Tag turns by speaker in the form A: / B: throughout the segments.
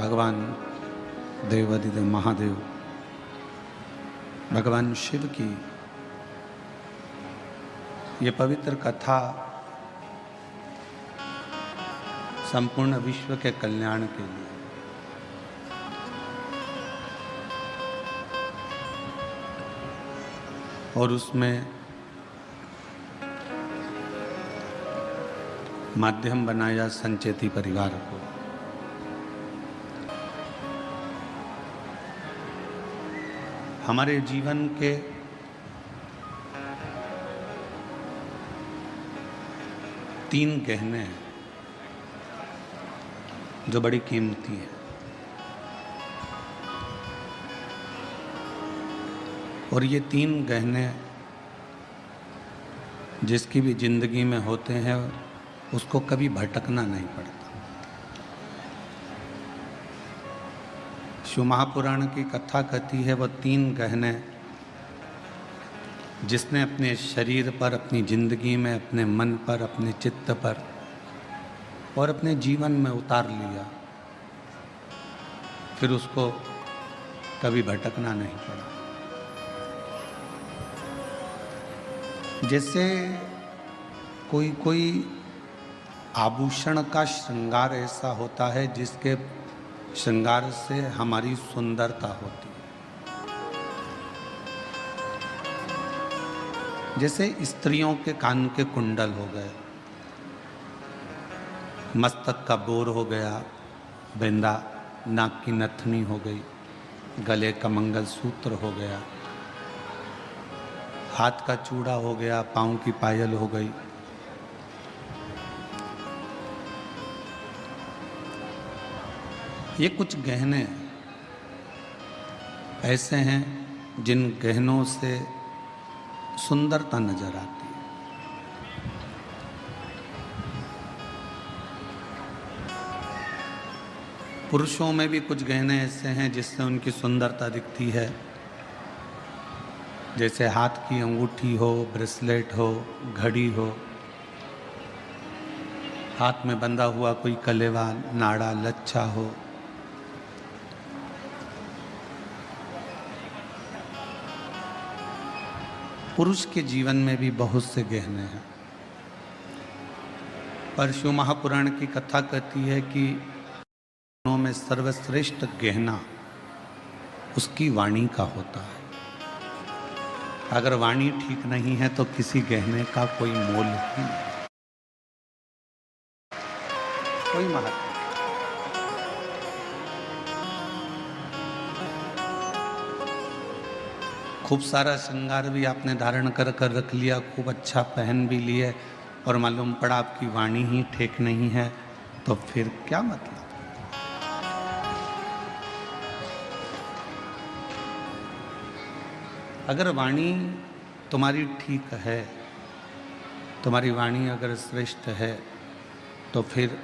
A: भगवान देवाधिदेव महादेव भगवान शिव की ये पवित्र कथा संपूर्ण विश्व के कल्याण के लिए और उसमें माध्यम बनाया संचेती परिवार को। हमारे जीवन के तीन गहने हैं जो बड़ी कीमती है और ये तीन गहने जिसकी भी जिंदगी में होते हैं उसको कभी भटकना नहीं पड़ता। शिव महापुराण की कथा कहती है वो तीन गहने जिसने अपने शरीर पर, अपनी जिंदगी में, अपने मन पर, अपने चित्त पर और अपने जीवन में उतार लिया, फिर उसको कभी भटकना नहीं पड़ा। जैसे कोई आभूषण का श्रृंगार ऐसा होता है जिसके श्रृंगार से हमारी सुंदरता होती है। जैसे स्त्रियों के कान के कुंडल हो गए, मस्तक का बोर हो गया, बेंदा, नाक की नथनी हो गई, गले का मंगलसूत्र हो गया, हाथ का चूड़ा हो गया, पाँव की पायल हो गई। ये कुछ गहने ऐसे हैं जिन गहनों से सुंदरता नजर आती है। पुरुषों में भी कुछ गहने ऐसे हैं जिससे उनकी सुंदरता दिखती है, जैसे हाथ की अंगूठी हो, ब्रेसलेट हो, घड़ी हो, हाथ में बंधा हुआ कोई कलेवा, नाड़ा, लच्छा हो। पुरुष के जीवन में भी बहुत से गहने हैं, पर शिव महापुराण की कथा कहती है कि गहनों में सर्वश्रेष्ठ गहना उसकी वाणी का होता है। अगर वाणी ठीक नहीं है तो किसी गहने का कोई मोल ही नहीं, कोई महत्व। खूब सारा श्रृंगार भी आपने धारण कर रख लिया, खूब अच्छा पहन भी लिए और मालूम पड़ा आपकी वाणी ही ठीक नहीं है, तो फिर क्या मतलब। अगर वाणी तुम्हारी ठीक है, तुम्हारी वाणी अगर श्रेष्ठ है, तो फिर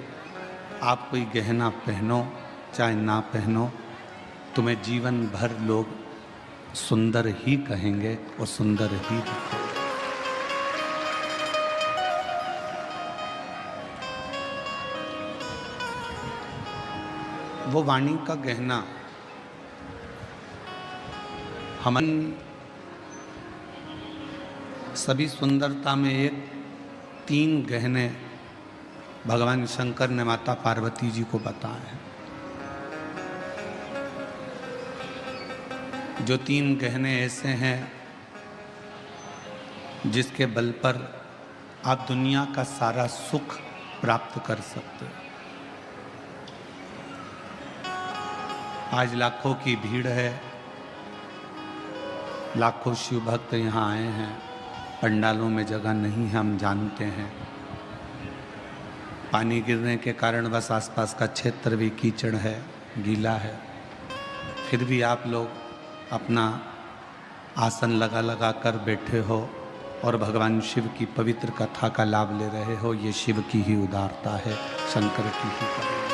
A: आप कोई गहना पहनो चाहे ना पहनो, तुम्हें जीवन भर लोग सुंदर ही कहेंगे और सुंदर ही दिखेंगे। वो वाणी का गहना हम सभी सुंदरता में एक तीन गहने भगवान शंकर ने माता पार्वती जी को बताए हैं। जो तीन गहने ऐसे हैं जिसके बल पर आप दुनिया का सारा सुख प्राप्त कर सकते हो। आज लाखों की भीड़ है, लाखों शिव भक्त यहाँ आए हैं, पंडालों में जगह नहीं है, हम जानते हैं। पानी गिरने के कारण बस आसपास का क्षेत्र भी कीचड़ है, गीला है, फिर भी आप लोग अपना आसन लगा कर बैठे हो और भगवान शिव की पवित्र कथा का लाभ ले रहे हो। ये शिव की ही उदारता है, शंकर की ही करुणा।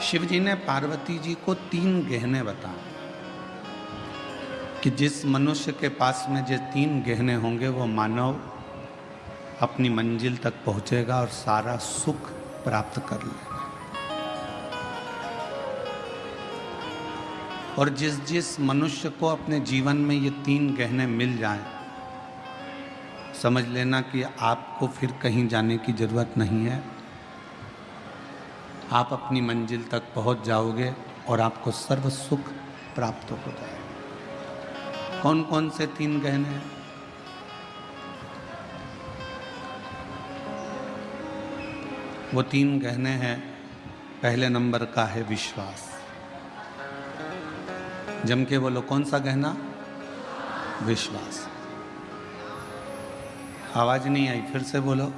A: शिव जी ने पार्वती जी को तीन गहने बताए कि जिस मनुष्य के पास में जो तीन गहने होंगे वो मानव अपनी मंजिल तक पहुंचेगा और सारा सुख प्राप्त कर लेगा। और जिस जिस मनुष्य को अपने जीवन में ये 3 गहने मिल जाएं, समझ लेना कि आपको फिर कहीं जाने की जरूरत नहीं है। आप अपनी मंजिल तक पहुंच जाओगे और आपको सर्व सुख प्राप्त हो जाएगा। कौन कौन से 3 गहने हैं? वो 3 गहने हैं। पहले नंबर का है विश्वास। जम के बोलो, कौन सा गहना? विश्वास। आवाज नहीं आई, फिर से बोलो,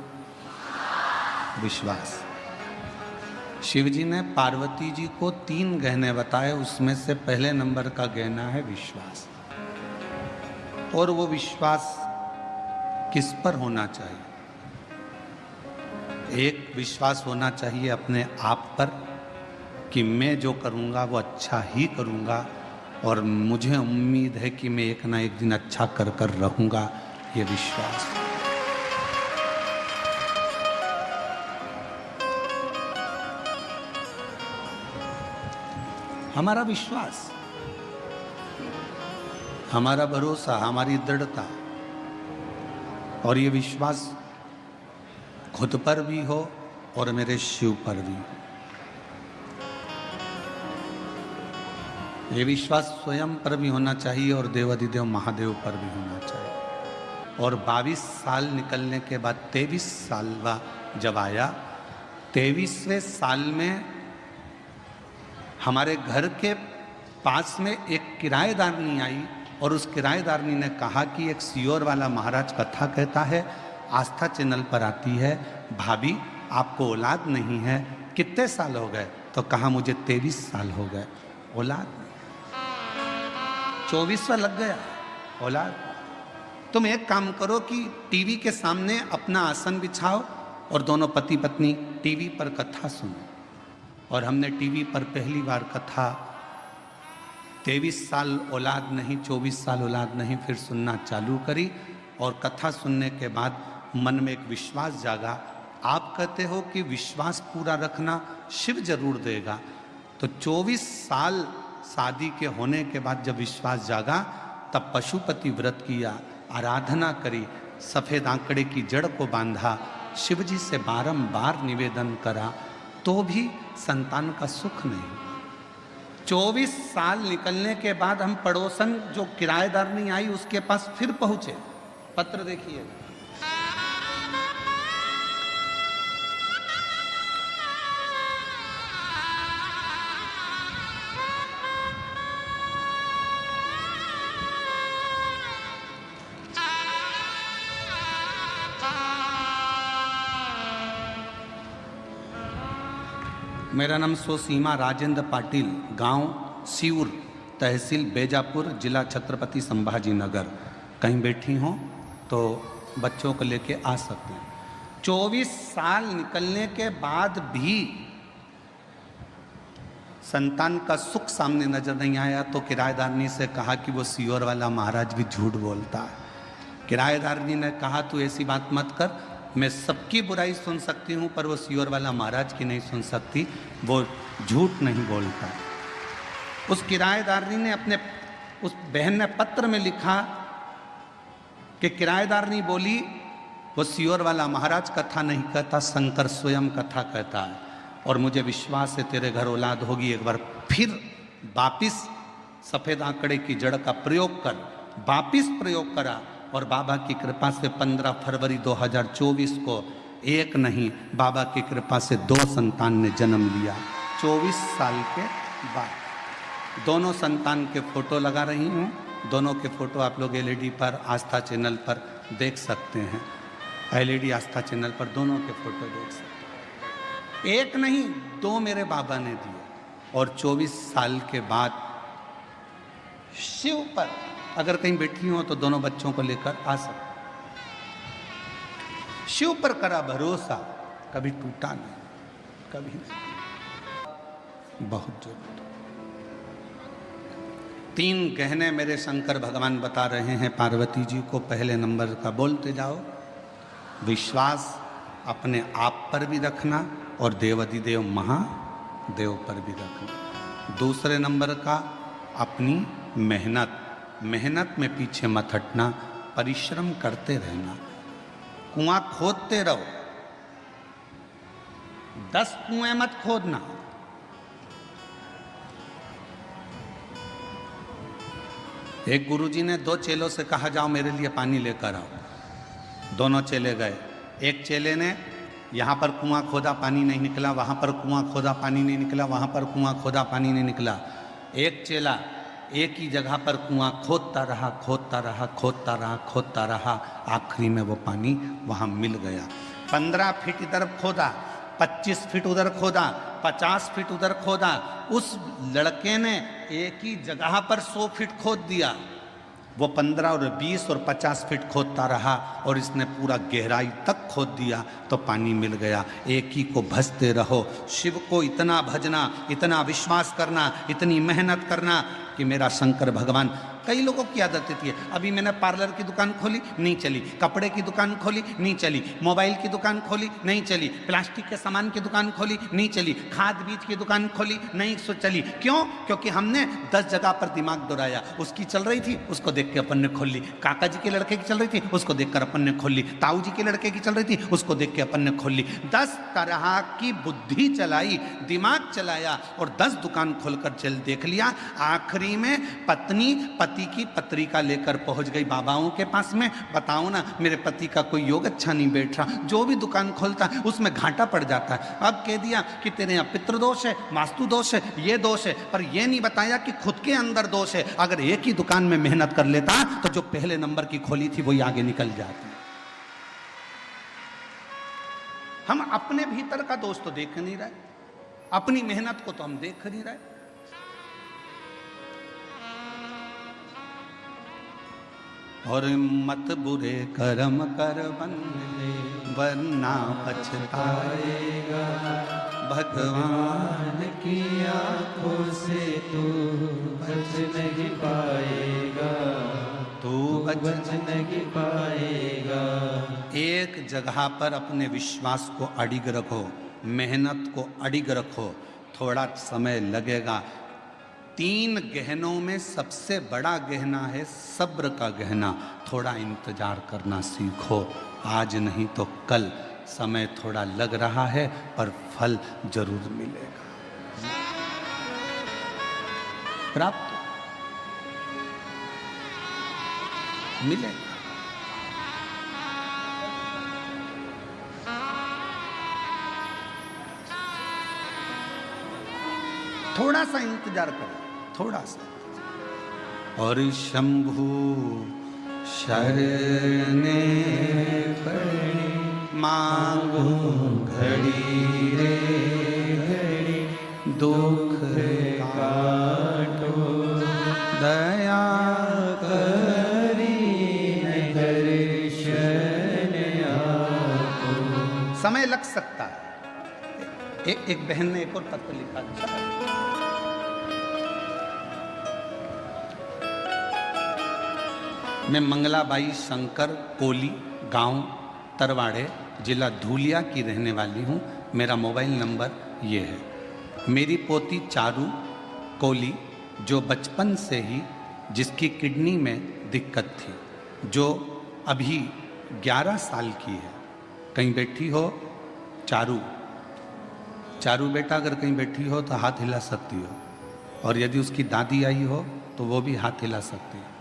A: विश्वास। शिव जी ने पार्वती जी को 3 गहने बताए, उसमें से पहले नंबर का गहना है विश्वास। और वो विश्वास किस पर होना चाहिए? एक विश्वास होना चाहिए अपने आप पर कि मैं जो करूँगा वो अच्छा ही करूँगा और मुझे उम्मीद है कि मैं एक ना एक दिन अच्छा कर कर रहूँगा, ये विश्वास। हमारा विश्वास, हमारा भरोसा, हमारी दृढ़ता, और ये विश्वास खुद पर भी हो और मेरे शिव पर भी हो। ये विश्वास स्वयं पर भी होना चाहिए और देवाधिदेव महादेव पर भी होना चाहिए। और 22 साल निकलने के बाद 23 साल जब आया, 23वें साल में हमारे घर के पास में एक किराएदारनी आई और उस किराएदारनी ने कहा कि एक सियोर वाला महाराज कथा कहता है, आस्था चैनल पर आती है, भाभी आपको औलाद नहीं है, कितने साल हो गए? तो कहा मुझे 23 साल हो गए, औलाद नहीं। 24वां लग गया, औलाद। तुम एक काम करो कि टीवी के सामने अपना आसन बिछाओ और दोनों पति पत्नी टीवी पर कथा सुनो। और हमने टीवी पर पहली बार कथा 23 साल औलाद नहीं, 24 साल औलाद नहीं, फिर सुनना चालू करी। और कथा सुनने के बाद मन में एक विश्वास जागा। आप कहते हो कि विश्वास पूरा रखना शिव जरूर देगा, तो 24 साल शादी के होने के बाद जब विश्वास जागा, तब पशुपति व्रत किया, आराधना करी, सफ़ेद आंकड़े की जड़ को बांधा, शिव जी से बारंबार निवेदन करा, तो भी संतान का सुख नहीं हुआ। 24 साल निकलने के बाद हम पड़ोसन जो किराएदारनी आई उसके पास फिर पहुंचे। पत्र देखिए, मेरा नाम सोसीमा राजेंद्र पाटिल, गांव सीउर, तहसील बेजापुर, जिला छत्रपति संभाजी नगर। कहीं बैठी हो तो बच्चों को लेके आ सकते हैं। 24 साल निकलने के बाद भी संतान का सुख सामने नजर नहीं आया, तो किराएदारनी से कहा कि वो सियोर वाला महाराज भी झूठ बोलता है। किराएदारनी ने कहा तू ऐसी बात मत कर, मैं सबकी बुराई सुन सकती हूँ पर वो सियोर वाला महाराज की नहीं सुन सकती, वो झूठ नहीं बोलता। उस किराएदारनी ने अपने उस बहन ने पत्र में लिखा कि किराएदारनी बोली वो सियोर वाला महाराज कथा नहीं कहता, शंकर स्वयं कथा कहता है, और मुझे विश्वास है तेरे घर औलाद होगी। एक बार फिर वापिस सफ़ेद आंकड़े की जड़ का प्रयोग कर, वापिस प्रयोग करा, और बाबा की कृपा से 15 फरवरी 2024 को एक नहीं, बाबा की कृपा से 2 संतान ने जन्म लिया 24 साल के बाद। दोनों संतान के फोटो लगा रही हूँ, दोनों के फोटो आप लोग एलईडी पर आस्था चैनल पर देख सकते हैं। एलईडी आस्था चैनल पर दोनों के फोटो देख सकते हैं। एक नहीं, 2 मेरे बाबा ने दिए। और 24 साल के बाद शिव पर अगर कहीं बैठी हो तो दोनों बच्चों को लेकर आ सकते। शिव पर करा भरोसा, कभी टूटा नहीं, कभी नहीं। बहुत जरूरत। 3 गहने मेरे शंकर भगवान बता रहे हैं पार्वती जी को। पहले नंबर का बोलते जाओ, विश्वास, अपने आप पर भी रखना और देवाधिदेव महादेव पर भी रखना। दूसरे नंबर का अपनी मेहनत में पीछे मत हटना, परिश्रम करते रहना। कुआं खोदते रहो, 10 कुएं मत खोदना। एक गुरुजी ने 2 चेलों से कहा जाओ मेरे लिए पानी लेकर आओ। दोनों चेले गए। एक चेले ने यहाँ पर कुआं खोदा, पानी नहीं निकला, वहाँ पर कुआं खोदा, पानी नहीं निकला, वहाँ पर कुआं खोदा, पानी नहीं निकला। एक चेला एक ही जगह पर कुआं खोदता रहा, आखिरी में वो पानी वहाँ मिल गया। 15 फीट इधर खोदा, 25 फीट उधर खोदा, 50 फीट उधर खोदा। उस लड़के ने एक ही जगह पर 100 फीट खोद दिया। वो 15 और 20 और 50 फीट खोदता रहा और इसने पूरा गहराई तक खोद दिया तो पानी मिल गया। एक ही को भजते रहो, शिव को इतना भजना, इतना विश्वास करना, इतनी मेहनत करना कि मेरा शंकर भगवान। कई लोगों की आदत होती है, अभी मैंने पार्लर की दुकान खोली नहीं चली, कपड़े की दुकान खोली नहीं चली, मोबाइल की दुकान खोली नहीं चली, प्लास्टिक के सामान की दुकान खोली नहीं चली, खाद बीज की दुकान खोली नहीं चली। क्यों? क्योंकि हमने 10 जगह पर दिमाग दौड़ाया। उसकी चल रही थी, उसको देख के अपन ने खोल ली। काका जी के लड़के की चल रही थी, उसको देखकर अपन ने खोल ली। ताऊ जी के लड़के की चल रही थी, उसको देख के अपन ने खोल ली। 10 तरह की बुद्धि चलाई, दिमाग चलाया और 10 दुकान खोलकर चल देख लिया। आखिरी में पत्नी पति की पत्रिका लेकर पहुंच गई बाबाओं के पास में। बताओ ना, मेरे पति का कोई योग अच्छा नहीं बैठ रहा, जो भी दुकान खोलता है उसमें घाटा पड़ जाता है। अब कह दिया कि तेरे यहाँ पितृदोष है, वास्तु दोष है, ये दोष है, पर ये नहीं बताया कि खुद के अंदर दोष है। अगर एक ही दुकान में मेहनत कर लेता तो जो पहले नंबर की खोली थी वही आगे निकल जाती। हम अपने भीतर का दोष तो देख नहीं रहे, अपनी मेहनत को तो हम देख नहीं रहे। और मत बुरे कर्म कर बंदे वरना पछताएगा, भगवान की आंखों से तू बच नहीं पाएगा, तू बच नहीं पाएगा। एक जगह पर अपने विश्वास को अडिग रखो, मेहनत को अडिग रखो, थोड़ा समय लगेगा। 3 गहनों में सबसे बड़ा गहना है सब्र का गहना। थोड़ा इंतजार करना सीखो, आज नहीं तो कल। समय थोड़ा लग रहा है पर फल जरूर मिलेगा, प्राप्त मिलेगा। थोड़ा सा इंतजार करो, थोड़ा सा। और शंभु शरणे पड़े मांगो घड़ी रे घड़ी, दुख काटो दया करी दर्शन आपको। समय लग सकता है। एक बहन ने एक और पत्र लिखा था, मैं मंगलाबाई शंकर कोली, गांव तरवाड़े, जिला धूलिया की रहने वाली हूँ। मेरा मोबाइल नंबर ये है। मेरी पोती चारू कोली, जो बचपन से ही जिसकी किडनी में दिक्कत थी, जो अभी 11 साल की है। कहीं बैठी हो चारू, चारू बेटा अगर कहीं बैठी हो तो हाथ हिला सकती हो, और यदि उसकी दादी आई हो तो वो भी हाथ हिला सकती है।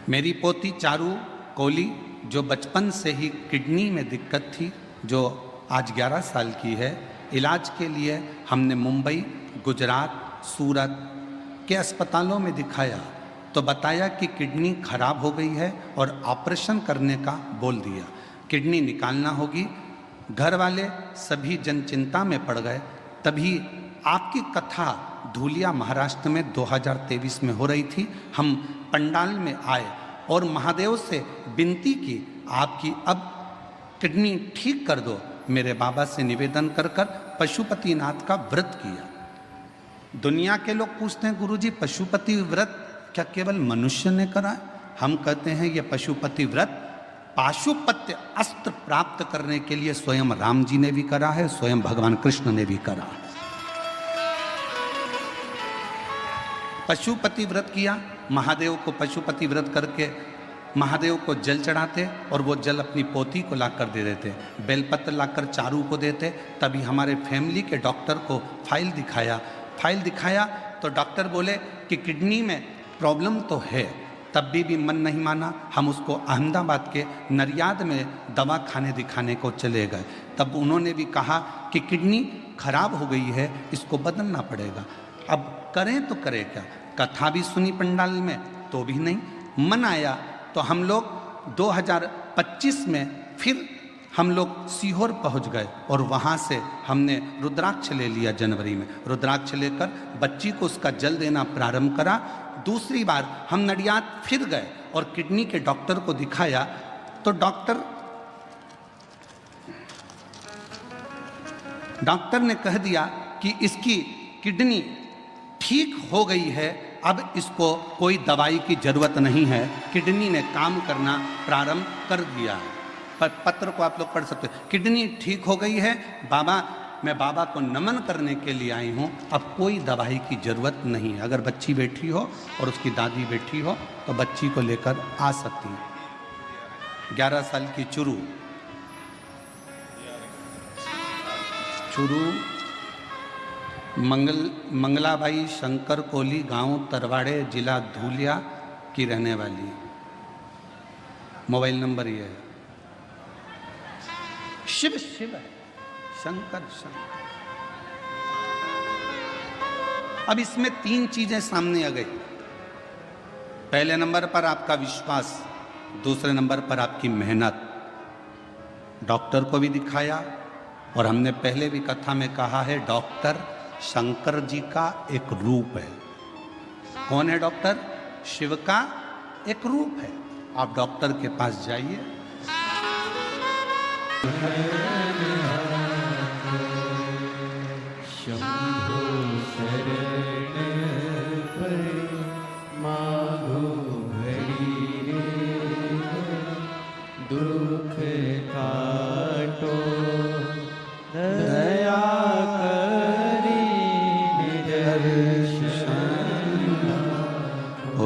A: मेरी पोती चारू कोली, जो बचपन से ही किडनी में दिक्कत थी, जो आज 11 साल की है। इलाज के लिए हमने मुंबई, गुजरात, सूरत के अस्पतालों में दिखाया तो बताया कि किडनी खराब हो गई है और ऑपरेशन करने का बोल दिया, किडनी निकालना होगी। घर वाले सभी जन चिंता में पड़ गए। तभी आपकी कथा धूलिया महाराष्ट्र में 2023 में हो रही थी। हम पंडाल में आए और महादेव से विनती की, आपकी अब किडनी ठीक कर दो। मेरे बाबा से निवेदन कर कर पशुपतिनाथ का व्रत किया। दुनिया के लोग पूछते हैं, गुरुजी पशुपति व्रत क्या केवल मनुष्य ने करा है? हम कहते हैं ये पशुपति व्रत पाशुपत्य अस्त्र प्राप्त करने के लिए स्वयं राम जी ने भी करा है, स्वयं भगवान कृष्ण ने भी करा है। पशुपति व्रत किया, महादेव को पशुपति व्रत करके महादेव को जल चढ़ाते और वो जल अपनी पोती को लाकर दे देते, बेलपत्र लाकर चारू को देते। तभी हमारे फैमिली के डॉक्टर को फाइल दिखाया तो डॉक्टर बोले कि किडनी में प्रॉब्लम तो है। तब भी मन नहीं माना, हम उसको अहमदाबाद के नरियाद में दवा खाने दिखाने को चले गए। तब उन्होंने भी कहा कि किडनी खराब हो गई है, इसको बदलना पड़ेगा। अब करें तो करें क्या? कथा भी सुनी पंडाल में तो भी नहीं मन आया। तो हम लोग 2025 में फिर हम लोग सीहोर पहुंच गए और वहाँ से हमने रुद्राक्ष ले लिया। जनवरी में रुद्राक्ष लेकर बच्ची को उसका जल देना प्रारंभ करा। दूसरी बार हम नडियाद फिर गए और किडनी के डॉक्टर को दिखाया तो डॉक्टर ने कह दिया कि इसकी किडनी ठीक हो गई है, अब इसको कोई दवाई की जरूरत नहीं है, किडनी ने काम करना प्रारंभ कर दिया है। पर पत्र को आप लोग पढ़ सकते हो, किडनी ठीक हो गई है बाबा, मैं बाबा को नमन करने के लिए आई हूँ, अब कोई दवाई की जरूरत नहीं है। अगर बच्ची बैठी हो और उसकी दादी बैठी हो तो बच्ची को लेकर आ सकती है। 11 साल की चुरू मंगलाबाई शंकर कोली गांव तरवाड़े जिला धूलिया की रहने वाली। मोबाइल नंबर ये है। शिव शिव है, शंकर शंकर। अब इसमें 3 चीजें सामने आ गई। पहले नंबर पर आपका विश्वास, दूसरे नंबर पर आपकी मेहनत। डॉक्टर को भी दिखाया और हमने पहले भी कथा में कहा है, डॉक्टर शंकर जी का एक रूप है। कौन है डॉक्टर? शिव का एक रूप है। आप डॉक्टर के पास जाइए,
B: दुख काटो दया करी निदर्शन।
A: ओ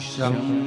A: शंकर